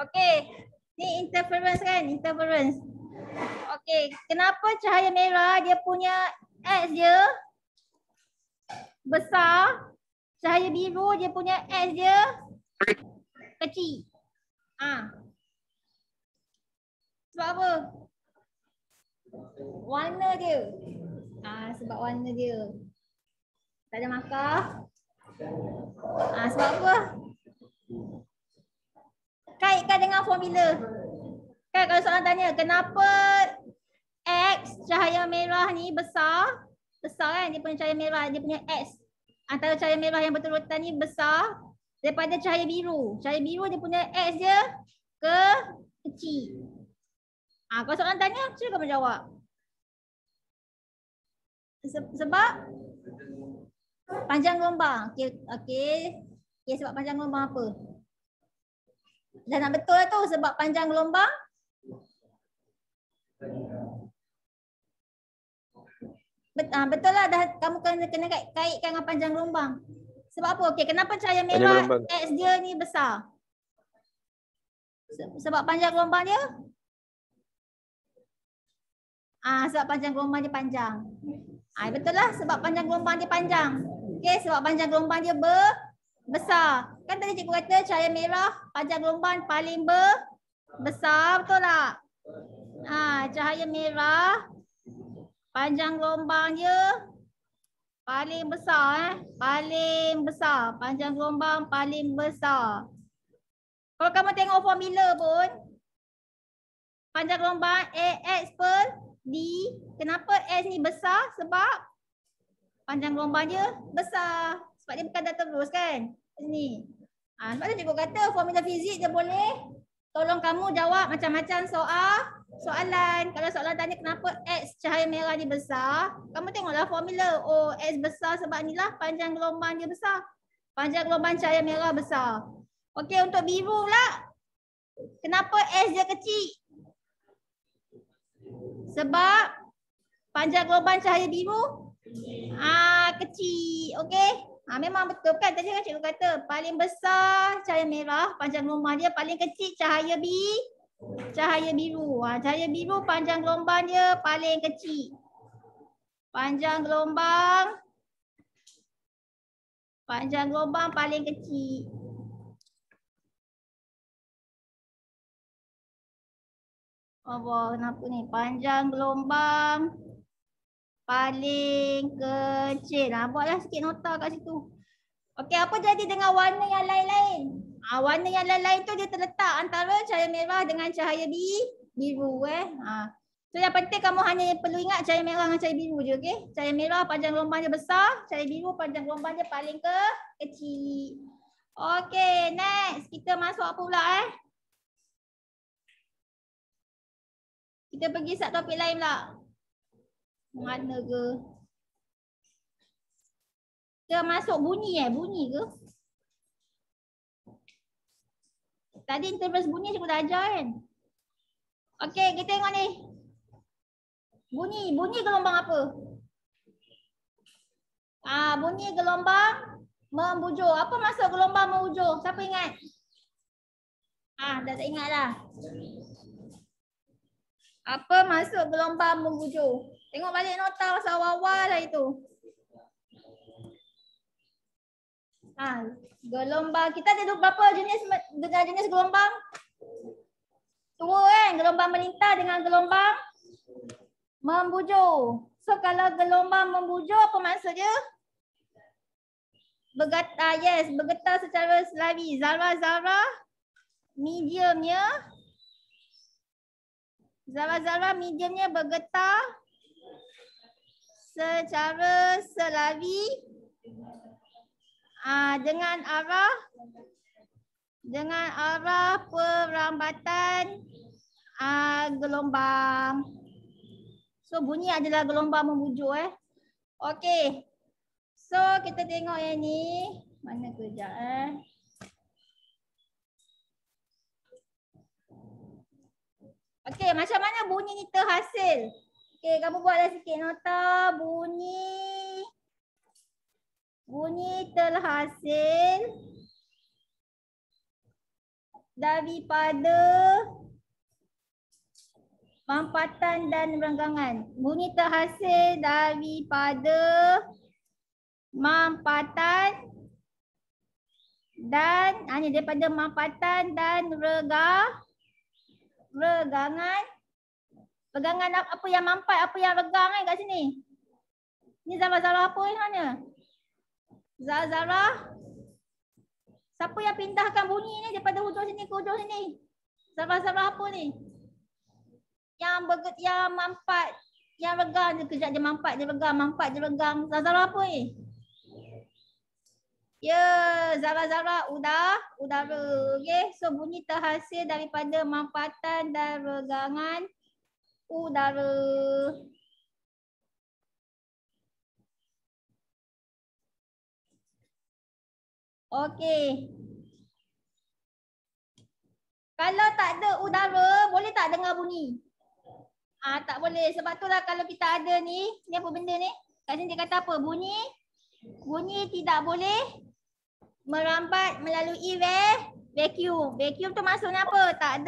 Okey. Ni interference kan? Interference. Okey. Kenapa cahaya merah dia punya X dia besar? Cahaya biru dia punya X dia kecil. Sebab apa? Warna dia. Sebab warna dia. Tak ada markah. Sebab apa? Kaitkan dengan formula. Kan kalau soalan tanya, kenapa X cahaya merah ni besar? Besar kan dia punya cahaya merah, dia punya X. Antara cahaya merah yang berurutan ni besar daripada cahaya biru. Cahaya biru dia punya X dia kecil. Kalau soalan tanya, silakan menjawab. Sebab panjang gelombang. Okey, sebab panjang gelombang apa? Dah nak betul lah tu sebab panjang gelombang. Betul lah dah kamu kena kaitkan dengan panjang gelombang. Sebab apa? Okey, kenapa cahaya merah X dia ni besar? Sebab panjang gelombang dia? Sebab panjang gelombang dia panjang. Betul lah sebab panjang gelombang dia panjang. Okey, sebab panjang gelombang dia besar. Kan tadi cikgu kata cahaya merah panjang gelombang paling besar, betul tak? Cahaya merah panjang gelombang dia paling besar paling besar. Panjang gelombang paling besar. Kalau kamu tengok formula pun panjang gelombang AX per D. Kenapa X ni besar? Sebab panjang gelombang dia besar. Sebab dia bukan dah terus kan? Ni. Sebab tu cikgu kata formula fizik dia boleh tolong kamu jawab macam-macam soalan. Kalau soalan tanya kenapa X cahaya merah ni besar, kamu tengoklah formula. Oh, X besar sebab inilah panjang gelombang dia besar. Panjang gelombang cahaya merah besar. Okey, untuk biru pula. Kenapa X dia kecil? Sebab panjang gelombang cahaya biru kecil. Okey. Memang betul kan tadi kan cikgu kata paling besar cahaya merah, panjang gelombang dia, paling kecil cahaya biru. Cahaya biru panjang gelombang dia paling kecil. Panjang gelombang paling kecil. Allah, kenapa ni? Panjang gelombang paling kecil. Buatlah sikit nota kat situ. Okey, apa jadi dengan warna yang lain-lain? Warna yang lain-lain tu dia terletak antara cahaya merah dengan cahaya biru. So yang penting kamu hanya perlu ingat cahaya merah dengan cahaya biru je, okey? Cahaya merah panjang gelombang dia besar, cahaya biru panjang gelombang dia paling kecil. Okey, next. Kita masuk apa pula Kita pergi sat topik lain pula. Mana ke? Kita masuk bunyi bunyi ke? Tadi interval bunyi cikgu dah ajar kan? Okey, kita tengok ni. Bunyi gelombang apa? Bunyi gelombang membujur. Apa maksud gelombang membujur? Siapa ingat? Dah tak ingat dah. Apa maksud gelombang membujur? Tengok balik nota pasal awal-awal lah itu. Gelombang. Kita ada berapa jenis gelombang? 2 kan? Gelombang melintang dengan gelombang membujur. So kalau gelombang membujur apa maksud dia? Bergetar secara selari. Zarah-zarah mediumnya bergetar secara selari dengan arah perambatan gelombang. So bunyi adalah gelombang membujur Okey. So kita tengok yang ni. Mana kejap Okey, macam mana bunyi ni terhasil? Okey, kamu buatlah sikit nota. Bunyi terhasil daripada mampatan dan renggangan. Bunyi terhasil daripada mampatan dan hanya daripada mampatan dan regangan. Regangan apa yang mampat, apa yang regang kan kat sini. Ni Zara apa ni mana? Zara. Siapa yang pindahkan bunyi ni daripada hujung sini ke hujung sini? Zara apa ni? Yang mampat, yang regang je, kejap dia mampat, dia regang, mampat, dia regang. Zara apa ni? Ya, Zara udara. Okey, so bunyi terhasil daripada mampatan dan regangan udara. Okey. Kalau tak ada udara, boleh tak dengar bunyi? Tak boleh. Sebab itulah kalau kita ada ni apa benda ni? Kat sini dia kata apa? Bunyi tidak boleh merambat melalui vacuum. Vacuum tu maksudnya apa? Tak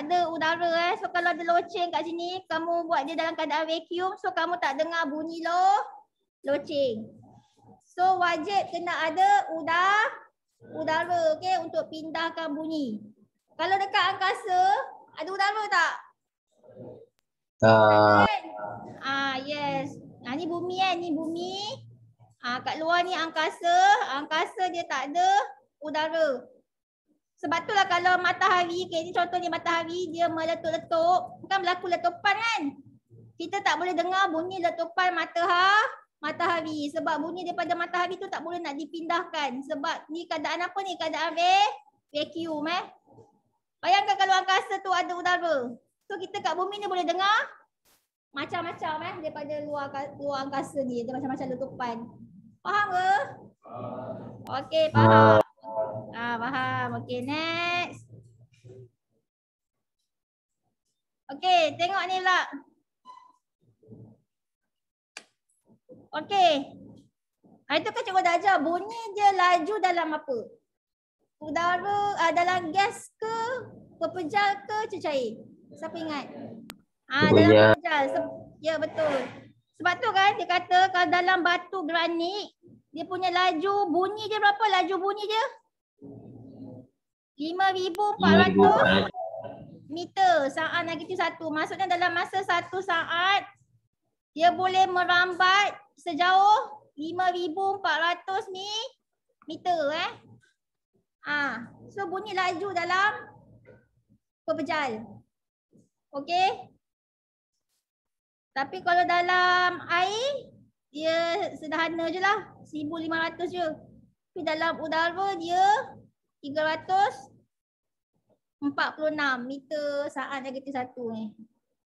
ada udara So kalau ada loceng kat sini, kamu buat dia dalam keadaan vacuum, so kamu tak dengar bunyi loceng. So wajib kena ada udara okey untuk pindahkan bunyi. Kalau dekat angkasa ada udara tak? Tak. Yes. Ni bumi kan, ni bumi. Kat luar ni angkasa. Angkasa dia tak ada udara. Sebab itulah kalau matahari, ni contohnya matahari dia meletup-letup, kan berlaku letupan kan? Kita tak boleh dengar bunyi letupan matahari sebab bunyi daripada matahari tu tak boleh nak dipindahkan sebab ni keadaan apa ni? Keadaan vacuum Bayangkan kalau angkasa tu ada udara. So kita kat bumi ni boleh dengar macam-macam daripada luar angkasa ni. Ada macam-macam letupan. Faham ke? Okey, faham. Faham. Okey, next. Okey, tengok ni lah. Okey. Itu kan cikgu dah ajar bunyi dia laju dalam apa? Udara dalam gas ke, pepejal ke, cecair? Siapa ingat? Dalam pepejal. Ya, betul. Sebab tu kan dia kata kalau dalam batu granit, dia punya laju bunyi dia berapa? Laju bunyi dia? 5,400 meter saat negatif 1. Maksudnya dalam masa 1 saat, dia boleh merambat sejauh 5,400 meter So bunyi laju dalam pepejal. Okey. Tapi kalau dalam air dia sederhana je lah, 1,500 je. Tapi dalam udara dia 346 meter saat negatif 1 ni.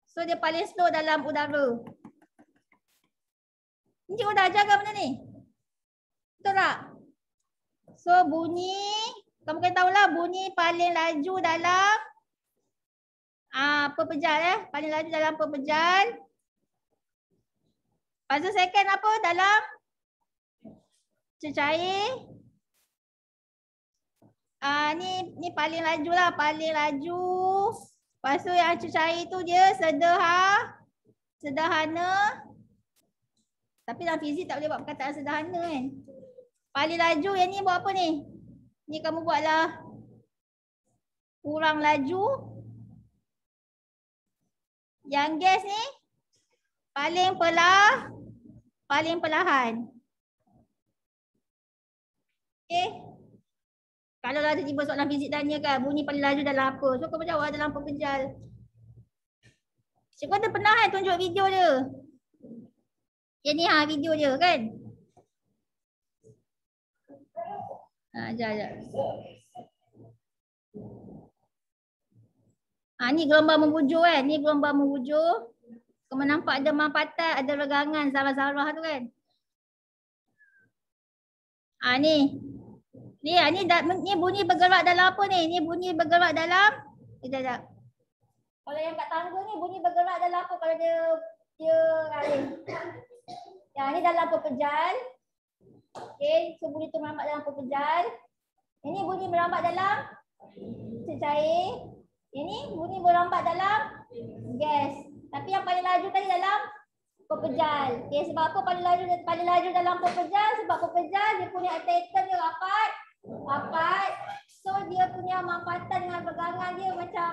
So dia paling slow dalam udara. Ni cikgu dah ajarkan benda ni. Betul tak? So bunyi, kamu kena tahulah bunyi paling laju dalam pepejal paling laju dalam pepejal. Lepas tu second apa? Dalam cecair. Ni paling laju lah, paling laju. Lepas tu yang cecair tu dia sederhana. Tapi dalam fizik tak boleh buat perkataan sederhana kan. Paling laju yang ni buat apa ni? Ni kamu buatlah kurang laju. Yang gas ni paling perlahan. Okay. Kalau ada tiba soalan fizik tanya kan, bunyi paling laju dalam apa? So kamu jawab dalam pepejal. Cikgu ada pernah kan tunjuk video dia? Yang ni video dia kan? Sekejap. Ni gelombang membujur kan? Ni gelombang membujur. Kamu nampak ada mampatan, ada regangan zarah-zarah tu kan? Ni bunyi bergerak dalam apa ni? Ni bunyi bergerak dalam sekejap. Kalau yang kat tangga ni bunyi bergerak dalam apa? Kalau dia yang ni dalam pepejal. Okey, so bunyi tu merambat dalam pepejal. Ini bunyi merambat dalam Cair. Yang ni bunyi merambat dalam gas. Tapi yang paling laju tadi dalam pepejal. Okay, sebab apa paling laju dalam pepejal? Sebab pepejal dia punya atom dia rapat. So dia punya mampatan dengan pegangan dia macam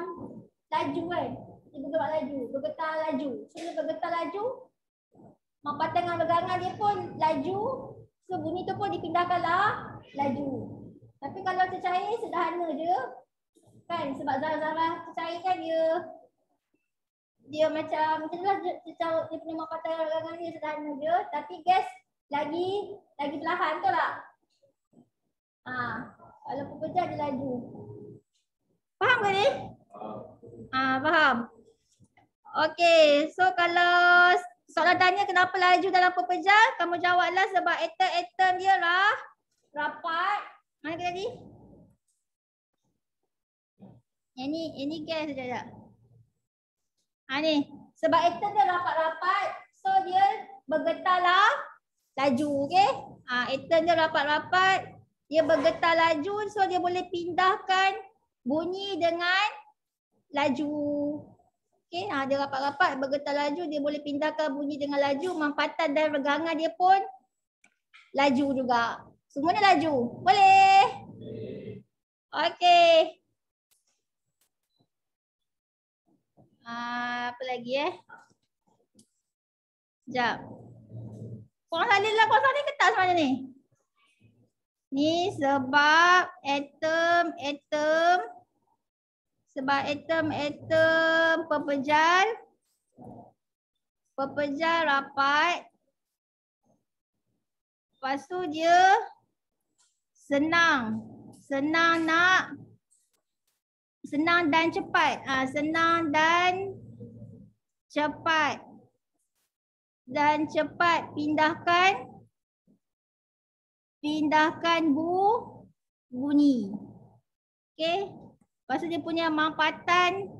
laju kan. Dia bergerak laju, bergetar laju. So dia bergetar laju. Mampatan dengan pegangan dia pun laju. So bunyi tu pun dipindahkanlah laju. Tapi kalau cecair sederhana je. Kan sebab zarah-zarah cecair kan dia macam itulah dia punya mampatan pegangan dia sederhana je. Tapi gas lagi perlahan tu lah. Kalau pepejal dia laju. Faham ke ni? Faham. Okey, so kalau soalan tanya kenapa laju dalam pepejal, kamu jawablah sebab atom dia rapat. Mana ke tadi? Ini gas saja tak? Ni. Sebab atom dia rapat-rapat, so dia bergetarlah laju, okey? Atom dia rapat-rapat, dia bergetar laju, so dia boleh pindahkan bunyi dengan laju. Okey, dia rapat-rapat, bergetar laju, dia boleh pindahkan bunyi dengan laju, mampatan dan regangan dia pun laju juga. Semuanya laju. Boleh? Okey. Apa lagi Sekejap. Korang salin lah, korang salin kertas mana ni? Ni sebab atom pepejal rapat. Lepas tu dia senang dan cepat. Senang dan cepat pindahkan bunyi. Okey. Lepas tu dia punya mampatan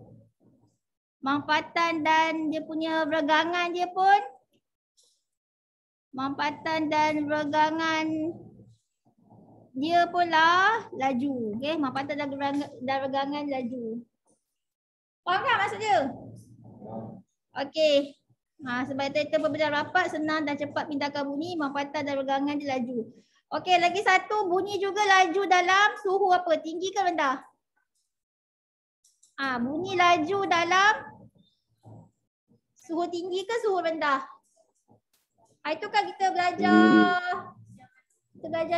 dan dia punya regangan dia pun laju. Okey, mampatan dan regangan laju. Faham tak maksud dia? Okey. Sebab atom pepejal rapat, senang dan cepat pindahkan bunyi, mampatan dan regangan dia laju. Okey, lagi satu, bunyi juga laju dalam suhu apa? Tinggi ke rendah? Bunyi laju dalam suhu tinggi ke suhu rendah? Itu kan kita belajar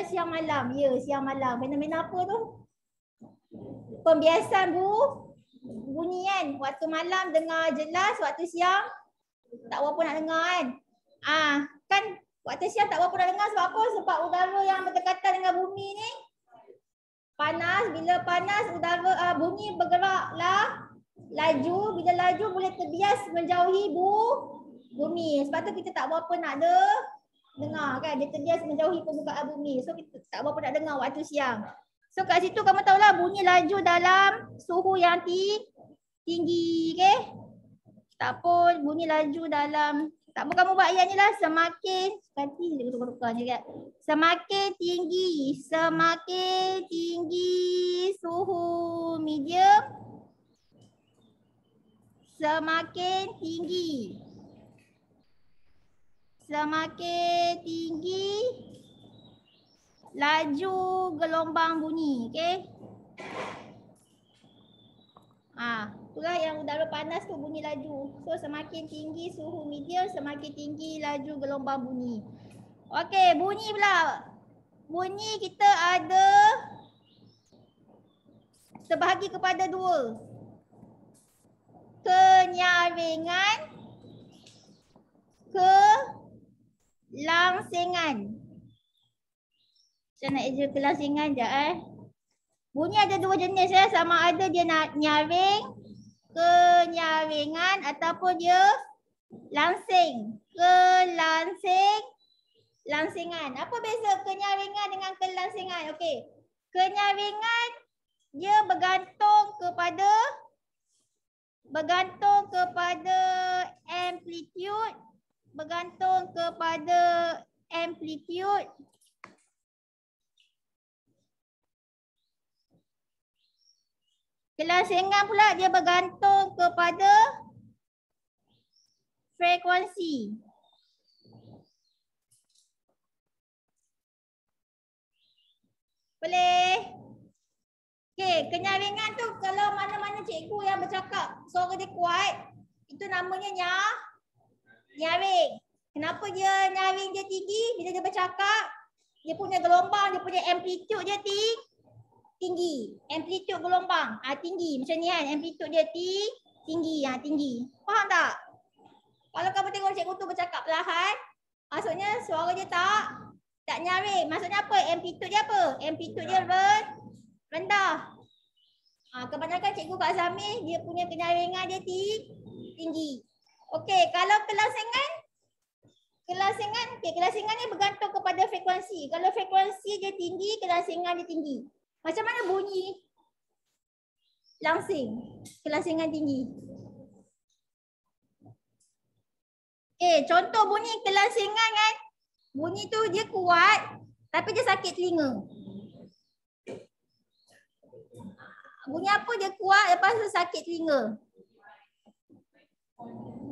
siang malam. Ya, siang malam. Fenomena apa tu? Pembiasan bunyi kan. Waktu malam dengar jelas, waktu siang tak berapa nak dengar kan. Kan waktu siang tak berapa nak dengar sebab apa? Sebab udara yang berdekatan dengan bumi ni panas. Bila panas udara bunyi bergeraklah laju. Bila laju boleh terbias menjauhi bumi. Sebab tu kita tak berapa nak dengar kan. Dia terbias menjauhi permukaan bumi. So kita tak berapa nak dengar waktu siang. So kat situ kamu tahulah bunyi laju dalam suhu yang tinggi. Okay. Tak pun bunyi laju dalam, tak pun kamu buat ayat ni lah. Semakin tinggi suhu medium, semakin tinggi laju gelombang bunyi. Okay. Itulah yang udara panas tu bunyi laju. So semakin tinggi suhu medium, semakin tinggi laju gelombang bunyi. Okey, bunyi pula. Bunyi kita ada terbahagi kepada dua. Kenyaringan, kelangsingan. Saya nak eja kelangsingan sekejap Bunyi ada dua jenis sama ada dia nak nyaring, kenyaringan ataupun dia langsing, langsingan. Apa beza kenyaringan dengan kelangsingan? Okey. Kenyaringan dia bergantung kepada amplitude, Kelasingan pula dia bergantung kepada frekuensi. Boleh? Okey, kenyaringan tu kalau mana-mana cikgu yang bercakap suara dia kuat, itu namanya nyaring. Kenapa dia nyaring dia tinggi? Bila dia bercakap, dia punya gelombang, dia punya amplitude dia tinggi. Amplitude gelombang tinggi. Macam ni kan, amplitude dia tinggi. Tinggi. Faham tak? Kalau kamu tengok cikgu tu bercakap perlahan, maksudnya suara dia tak nyaring. Maksudnya apa? Amplitude dia apa? Amplitude dia rendah. Kebanyakan cikgu Kak Zamir, dia punya kenyaringan dia tinggi. Okey, kalau kelasingan ni bergantung kepada frekuensi. Kalau frekuensi dia tinggi, kelasingan dia tinggi. Macam mana bunyi langsing, kelasingan tinggi? Okey, contoh bunyi kelasingan kan, bunyi tu dia kuat tapi dia sakit telinga. Bunyi apa dia kuat lepas tu sakit telinga?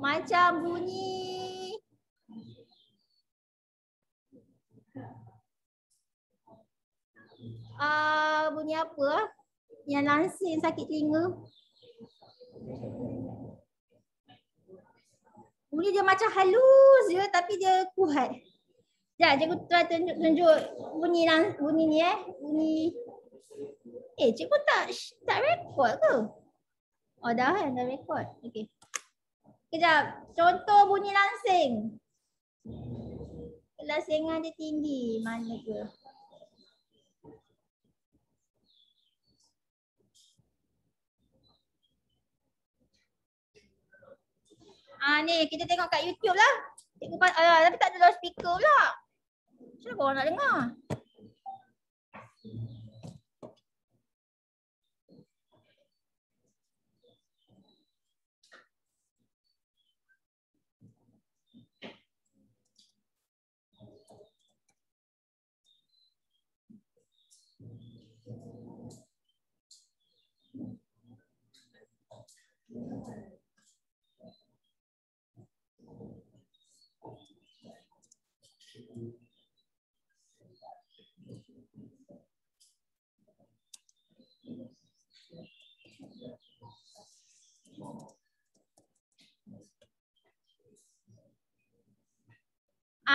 Macam bunyi bunyi apa yang langsing sakit telinga? Bunyi dia macam halus je tapi dia kuat. Sekejap cikgu try tunjuk bunyi ni bunyi. Cikgu tak rekod ke? Oh dah rekod. Okey. Kejap, contoh bunyi langsing. Kelasingan dia tinggi, mana ke? Ni kita tengok kat YouTube lah. Cikgu tapi tak ada loudspeaker pula. Macam mana korang nak dengar?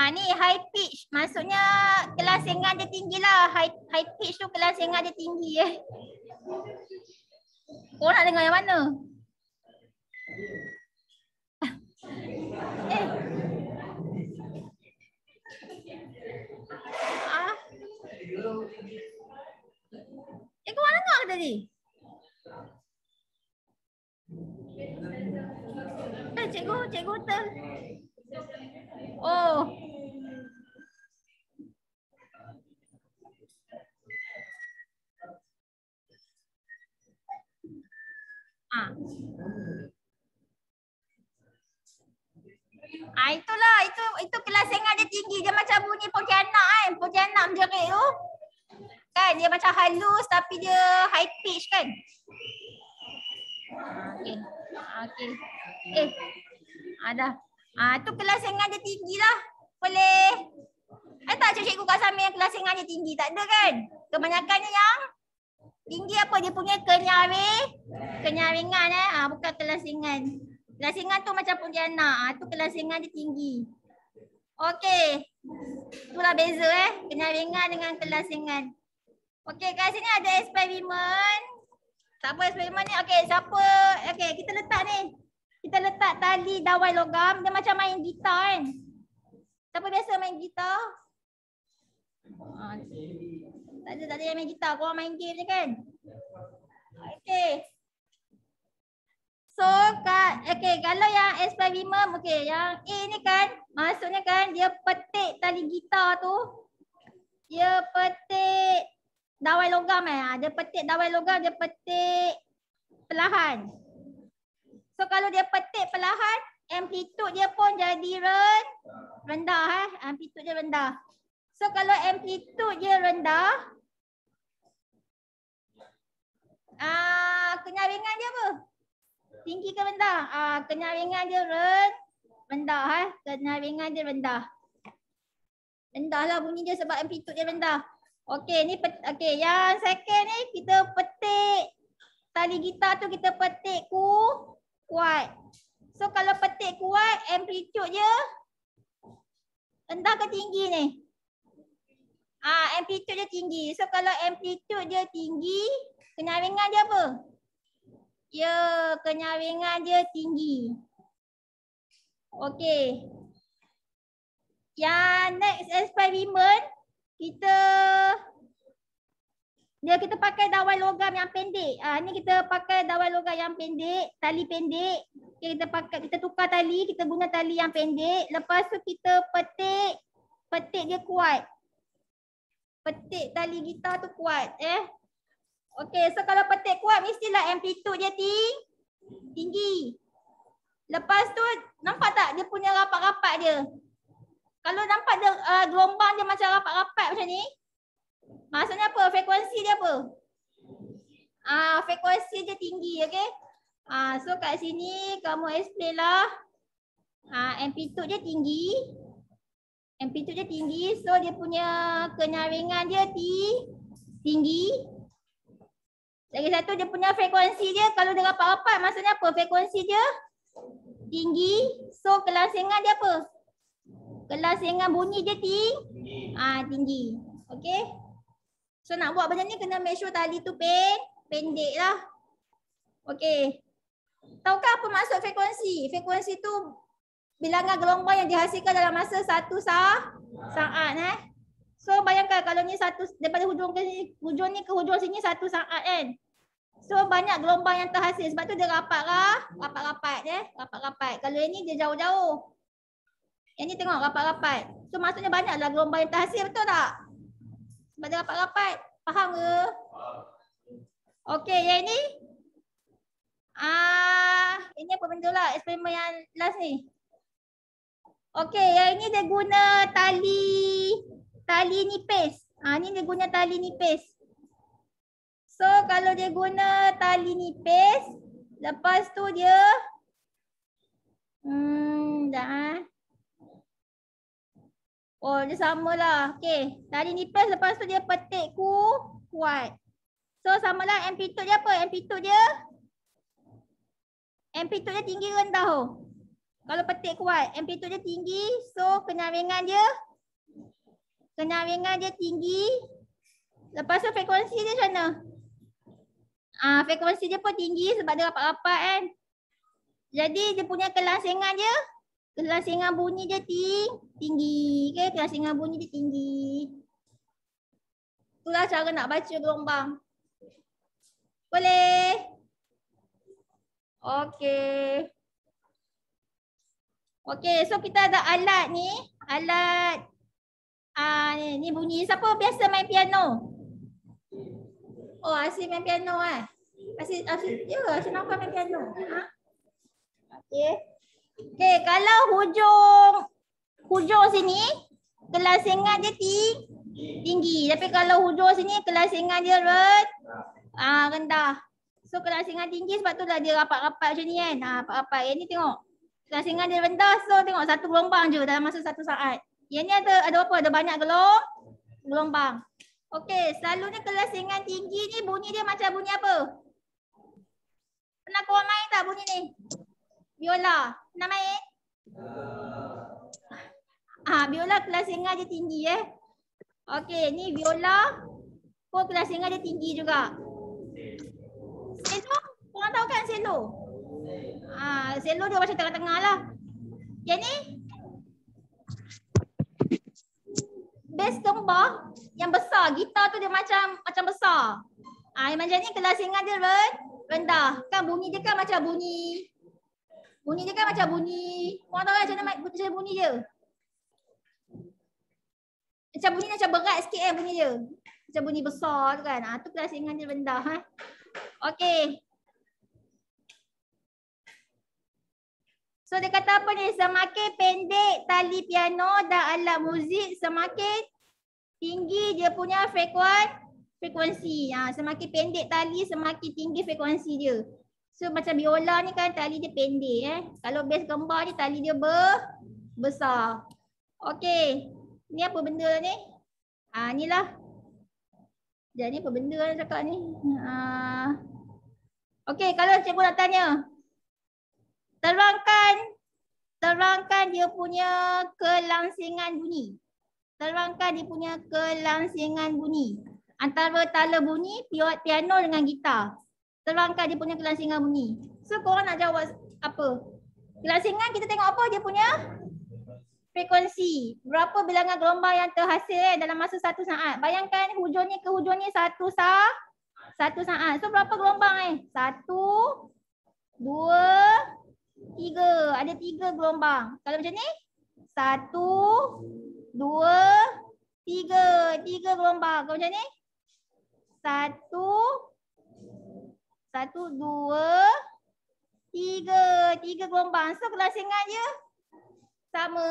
Ni high pitch, maksudnya kelasingan dia tinggi lah. High pitch tu kelasingan dia tinggi Korang nak dengar yang mana? Korang dengar ke tadi? Cikgu Oh. Itulah, itu kelasingan dia tinggi. Dia macam bunyi pontianak kan. Pontianak menjerit tu. Kan dia macam halus tapi dia high pitch kan. Okey. Dah. Tu kelasingan dia tinggi lah. Boleh. Tak cikgu Kak Samir yang kelasingan dia tinggi. Tak ada kan. Kebanyakannya yang tinggi apa? Dia punya kenyaringan bukan kelasingan. Kelasingan tu macam pontianak. Tu kelasingan dia tinggi. Okey. Itulah beza kenyaringan dengan kelasingan. Okey, kat sini ada eksperimen. Siapa eksperimen ni? Okey, siapa? Okey, kita letak ni. Kita letak tali dawai logam. Dia macam main gitar kan. Siapa biasa main gitar? Tak ada yang main gitar. Korang main game je kan? Okey. So, kalau yang eksperimen, yang A ni kan, maksudnya kan dia petik tali gitar tu. Dia petik dawai logam Dia petik dawai logam, dia petik perlahan. So, kalau dia petik perlahan, amplitude dia pun jadi rendah amplitude dia rendah. So, kalau amplitude dia rendah, Kenyaringan dia apa? Tinggi ke rendah? Kenyaringan dia rendah. Kenyaringan dia rendah. Rendah lah bunyi dia sebab amplitude dia rendah. Okey, ni okey, yang second ni kita petik tali gitar tu, kita petik kuat. So kalau petik kuat, amplitude dia rendah ke tinggi ni? Amplitude dia tinggi. So kalau amplitude dia tinggi, kenyaringan dia apa? Ya, kenyaringan dia tinggi. Okey. Yang next eksperimen, kita pakai dawai logam yang pendek. Ni kita pakai dawai logam yang pendek, tali pendek. Okay, kita tukar tali, kita guna tali yang pendek. Lepas tu kita petik dia kuat. Petik tali gitar tu kuat. Okey, so kalau petik kuat mestilah amplitude dia tinggi. Lepas tu nampak tak dia punya rapat-rapat dia? Kalau nampak dia gelombang dia macam rapat-rapat macam ni, maksudnya apa? Frekuensi dia apa? Frekuensi dia tinggi, okey? So kat sini kamu explain lah. Amplitude dia tinggi. Amplitude dia tinggi, so dia punya kenyaringan dia tinggi. Lagi satu dia punya frekuensi dia, kalau dia rapat-rapat maksudnya apa? Frekuensi dia tinggi. So kelangsingan dia apa? Kelangsingan bunyi dia tinggi. Okey. So nak buat macam ni kena make sure tali tu pendek lah. Okey. Tahukah apa maksud frekuensi? Frekuensi tu bilangan gelombang yang dihasilkan dalam masa 1 saat. So bayangkan kalau ni daripada hujung ni ke hujung sini 1 saat kan. So banyak gelombang yang terhasil, sebab tu dia rapat-rapat. Kalau yang ni dia jauh-jauh. Yang ni tengok rapat-rapat. So maksudnya banyaklah gelombang yang terhasil, betul tak? Sebab dia rapat-rapat. Faham ke? Okey, yang ni ini apa benda lah, eksperimen yang last ni. Okey, yang ini dia guna tali nipis. Ni dia guna tali nipis. So kalau dia guna tali nipis, lepas tu dia dia samalah. Okey, tali nipis lepas tu dia petik kuat. So samalah amplitude dia apa? Amplitude dia tinggi rendah. Kalau petik kuat, amplitude dia tinggi, so kenyaringan dia tinggi. Lepas tu frekuensi dia macam mana? Frekuensi dia pun tinggi sebab dia rapat-rapat kan. Jadi dia punya kelangsingan bunyi dia tinggi. Okay, kelangsingan bunyi dia tinggi. Itulah cara nak baca gelombang. Boleh? Okey. Okey, so kita ada alat ni. Alat ni bunyi. Siapa biasa main piano? Oh, Asyik main piano Asyik nampak main piano. Okey. Okey, kalau hujung sini kelangsingan dia tinggi. Tapi kalau hujung sini kelangsingan dia rendah. So kelangsingan tinggi sebab tu dah dia rapat-rapat macam ni kan. Rapat-rapat. Yang ni tengok. Kelangsingan dia rendah, so tengok satu gelombang je dalam masa 1 saat. Yang ni ada apa? Ada banyak gelombang. Okey, selalunya kelangsingan tinggi ni bunyi dia macam bunyi apa? Pernah korang main tak bunyi ni? Biola. Pernah main? Biola kelangsingan dia tinggi Okey, ni biola pun kelangsingan dia tinggi juga. Selo, korang tahu kan selo? Selo dia macam tengah-tengah lah. Yang ni bass tumbah yang besar, gitar tu dia macam besar. Macam ni kelangsingan dia rendah. Kan bunyi dia kan macam bunyi. Bunyi dia kan macam bunyi. Korang tahu kan macam mana bunyi dia? Macam berat sikit bunyi dia. Macam bunyi besar tu kan. Tu kelangsingan dia rendah. Okey. So dia kata apa ni? Semakin pendek tali piano dan alat muzik, semakin tinggi dia punya frekuensi. Semakin pendek tali, semakin tinggi frekuensi dia. So macam biola ni kan tali dia pendek Kalau base gambar ni tali dia besar. Okey. Ni apa benda ni? Inilah. Jadi apa benda nak cakap ni? Okey, kalau cikgu nak tanya. Terangkan dia punya kelangsingan bunyi. Terangkan dia punya kelangsingan bunyi. Antara tala bunyi piano dengan gitar. Terangkan dia punya kelangsingan bunyi. So korang nak jawab apa? Kelangsingan kita tengok apa dia punya? Frekuensi. Berapa bilangan gelombang yang terhasil dalam masa 1 saat. Bayangkan hujung ni ke hujung ni 1 saat. So berapa gelombang 1, 2, 3. Ada 3 gelombang. Kalau macam ni 1, 2, 3. 3 gelombang. Kalau macam ni 1, 2, 3. 3 gelombang. So kelangsingan dia sama.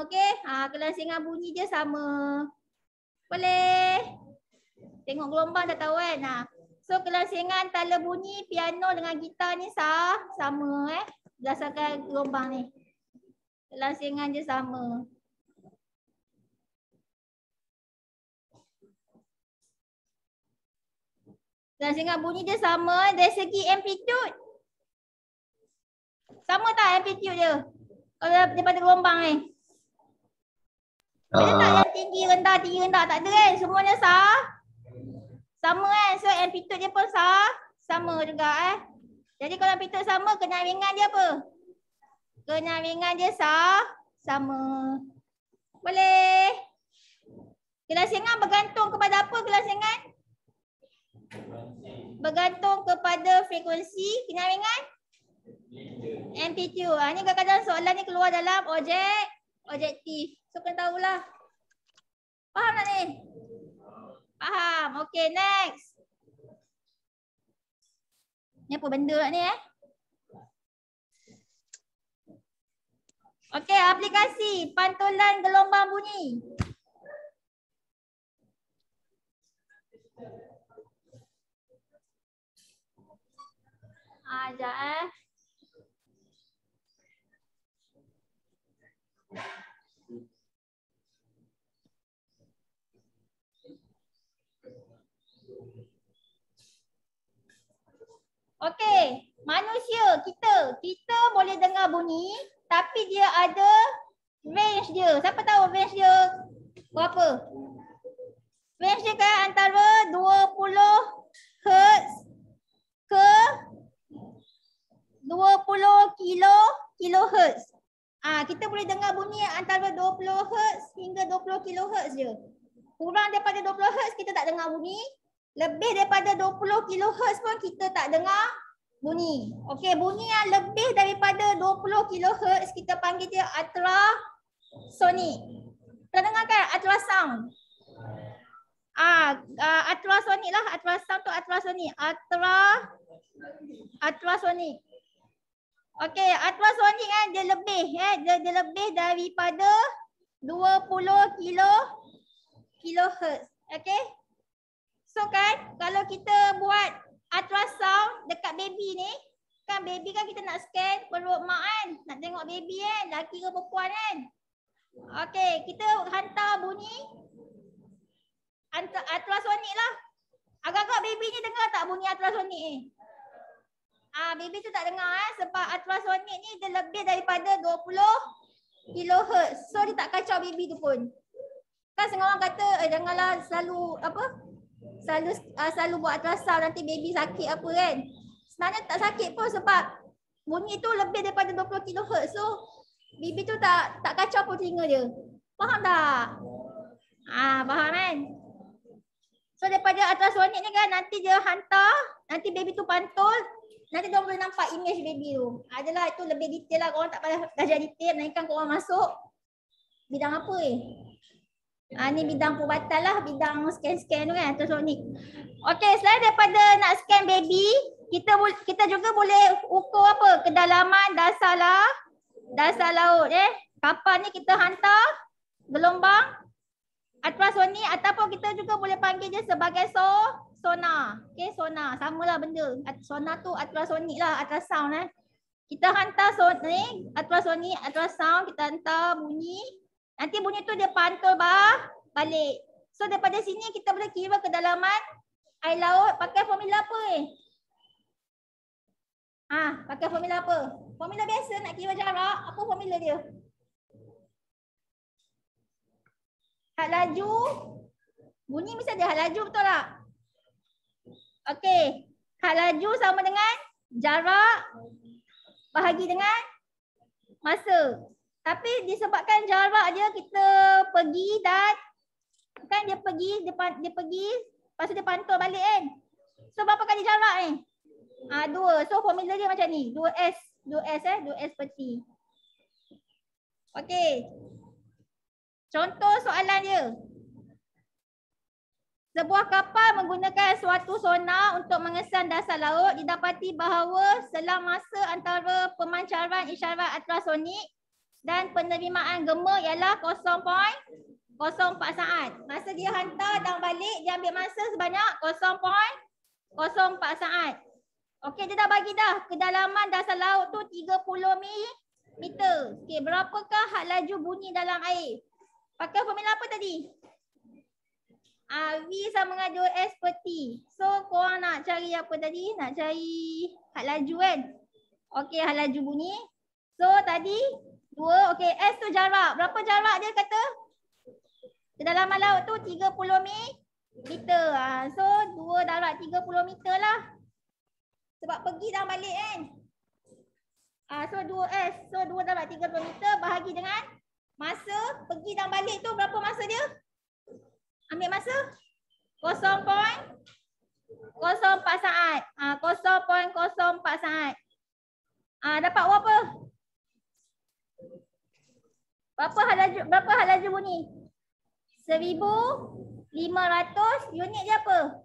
Okey. Kelangsingan bunyi dia sama. Boleh? Tengok gelombang dah tahu kan. So kelangsingan tala bunyi piano dengan gitar ni sama berdasarkan gelombang ni. Kelangsingan dia sama. Kelangsingan bunyi dia sama dari segi amplitude. Sama tak amplitude dia? Kalau daripada gelombang ni. Ada tak yang tinggi rendah, tak ada kan? Semuanya sama kan? So amplitude dia pun sama juga Jadi kalau amplitude sama, kenyaringan dia apa? Kenyaringan dia sama. Boleh? Kelangsingan bergantung kepada apa kelangsingan? Bergantung kepada frekuensi, kenyaringan? Amplitude. Ni kadang-kadang soalan ni keluar dalam objektif. So kena tahulah. Faham tak ni? Faham. Okay, next. Ni apa benda ni Okay, aplikasi pantulan gelombang bunyi. Sekejap Okey, manusia kita boleh dengar bunyi tapi dia ada range dia. Siapa tahu range dia berapa? Range dia kan antara 20 Hz ke 20 kilohertz. Kita boleh dengar bunyi antara 20 Hz hingga 20 kilohertz je. Kurang daripada 20 Hz kita tak dengar bunyi. Lebih daripada 20 kilohertz pun kita tak dengar bunyi. Okey, bunyi yang lebih daripada 20 kilohertz kita panggil dia ultrasonic. Pernah dengar kan ultrasound? Ultrasonic lah, ultrasound tu ultrasonic. Ultrasonic. Okey, ultrasonic kan dia lebih dia lebih daripada 20 kilohertz. Okey? So kan kalau kita buat ultrasound dekat baby ni, kan baby kan kita nak scan perut mak kan, nak tengok baby kan, lelaki ke perempuan kan. Okey, kita hantar bunyi ultrasonik lah. Agak-agak baby ni dengar tak bunyi ultrasonik ni? Baby tu tak dengar sebab ultrasonik ni dia lebih daripada 20 kilohertz. So dia tak kacau baby tu pun. Kan setengah orang kata janganlah selalu buat ultrasound nanti baby sakit apa kan. Sebenarnya tak sakit pun sebab bunyi tu lebih daripada 20 kilohertz. So baby tu tak kacau pun telinga dia. Faham tak? Faham kan? So daripada ultrasonik ni kan nanti dia hantar, nanti baby tu pantul, nanti dia boleh nampak image baby tu. Adalah itu lebih detail lah, korang tak payah belajar detail, melainkan korang masuk bidang apa ni bidang perubatan lah, bidang scan-scan tu kan, ultrasonik. Okey, selain daripada nak scan baby, kita juga boleh ukur apa? Kedalaman dasar laut Kapal ni kita hantar gelombang Ultrasonik ataupun kita juga boleh panggil dia sebagai sonar. Okey, sonar. Samalah benda. Sonar tu ultrasonik lah, ultrasound eh. Kita hantar sonik, ultrasonik, ultrasound, kita hantar bunyi. Nanti bunyi tu dia pantul balik. So daripada sini kita boleh kira kedalaman air laut pakai formula apa pakai formula apa? Formula biasa nak kira jarak. Apa formula dia? Had laju. Bunyi mesti ada had laju, betul tak? Okey. Had laju sama dengan jarak bahagi dengan masa. Tapi disebabkan jarak dia kita pergi dan kan dia pergi, lepas tu dia pantul balik kan. So berapa kali jarak ni? 2. So formula dia macam ni. 2S. 2S per T. Okey. Contoh soalan dia. Sebuah kapal menggunakan suatu sonar untuk mengesan dasar laut. Didapati bahawa selang masa antara pemancaran isyarat ultrasonik dan penerimaan gema ialah 0.04 saat. Masa dia hantar dan balik, dia ambil masa sebanyak 0.04 saat. Okey, dia dah bagi dah kedalaman dasar laut tu 30 meter. Okey, berapakah had laju bunyi dalam air? Pakai formula apa tadi? V sama dengan 2S per T. So korang nak cari apa tadi? Nak cari had laju kan? Okey, had laju bunyi. So tadi 2. Okey, S tu jarak. Berapa jarak dia kata? Kedalaman laut tu 30 meter. So 2 darat 30 meter lah. Sebab pergi dan balik kan? So 2S. So 2 darat 30 meter bahagi dengan masa pergi dan balik tu berapa masa dia? Ambil masa 0.04 saat. 0.04 saat. Dapat berapa? Berapa had laju bunyi? 1,500 unit dia apa?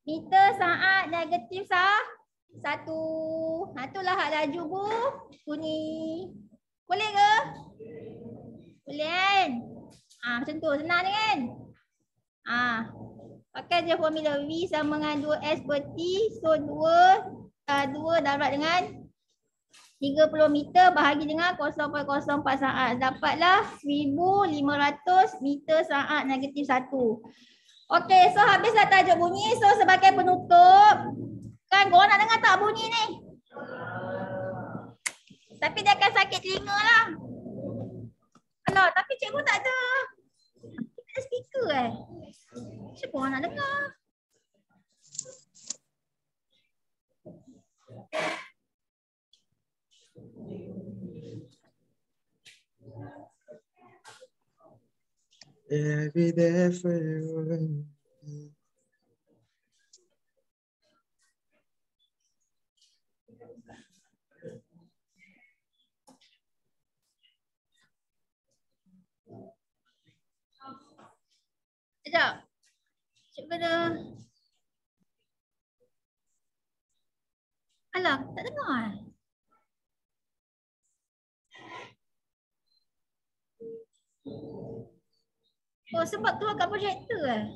Meter saat negatif 1. Itulah had laju bunyi. Boleh ke? Boleh kan? Macam tu senang ni kan? Pakai je formula V sama dengan 2S per T. So 2 darat dengan 30 meter bahagi dengan 0.04 saat. Dapatlah 1,500 meter saat negatif 1. Okey, so habislah tajuk bunyi. So sebagai penutup, kan korang nak dengar tak bunyi ni? Tapi dia akan sakit telinga lah. Alah, tapi cikgu tak ada. Kita ada speaker Siapa orang nak dengar? I'll be there for you. Sekejap. Cikgu ada. Alah, tak dengar Oh, sebab keluar kat projektor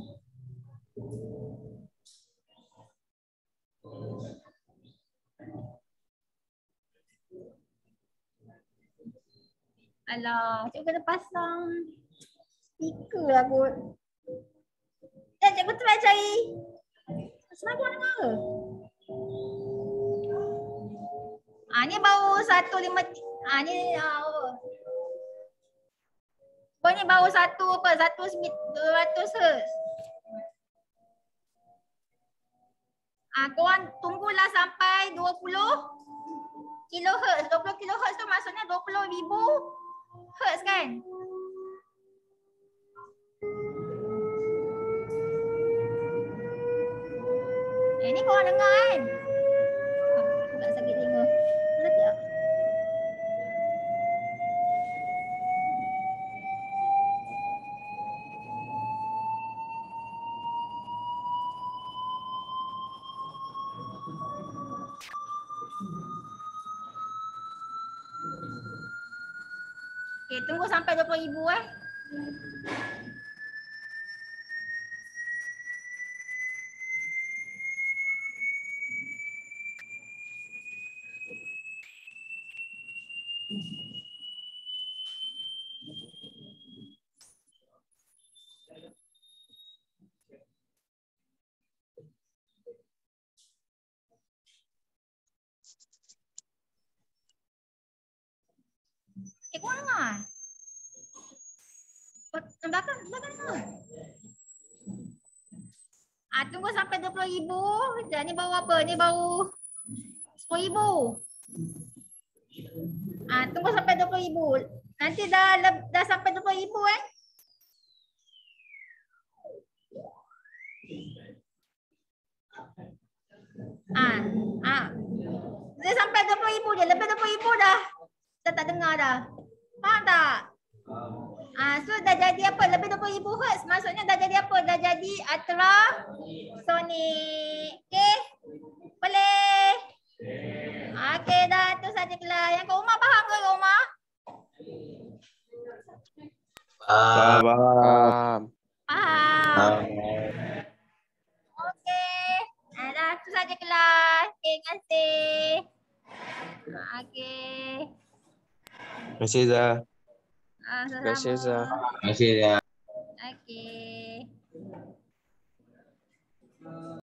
Alah, cikgu kena pasang speaker lah kot. Cikgu try cari. Senang korang dengar ke? Ni baru 1.5. Ni ni baru 100 Hz. Korang tunggulah sampai 20 kHz. 20 kHz tu maksudnya 20,000 Hz kan? Ni korang dengar kan? Aku tak sakit telinga. Sakit tak? Okay, tunggu sampai 20,000 belakang. Tunggu sampai 20,000. Ni baru apa? Ni baru 10,000. Tunggu sampai 20,000. Nanti dah sampai 20,000 Dia sampai 20,000 je. Lebih 20,000 dah. Dah tak dengar dah. Faham tak? So dah jadi apa? Lebih 20,000 Hz. Maksudnya dah jadi apa? Dah jadi ultrasonic. Okey? Boleh? Okey dah. Tu saja kelas. Yang kat rumah faham ke kat rumah? Faham. Faham. Okey. Dah tu saja kelas. Okey, terima kasih. Okey. Terima kasih, Zah. Sama-sama. Terima kasih, Zah. Terima kasih ya.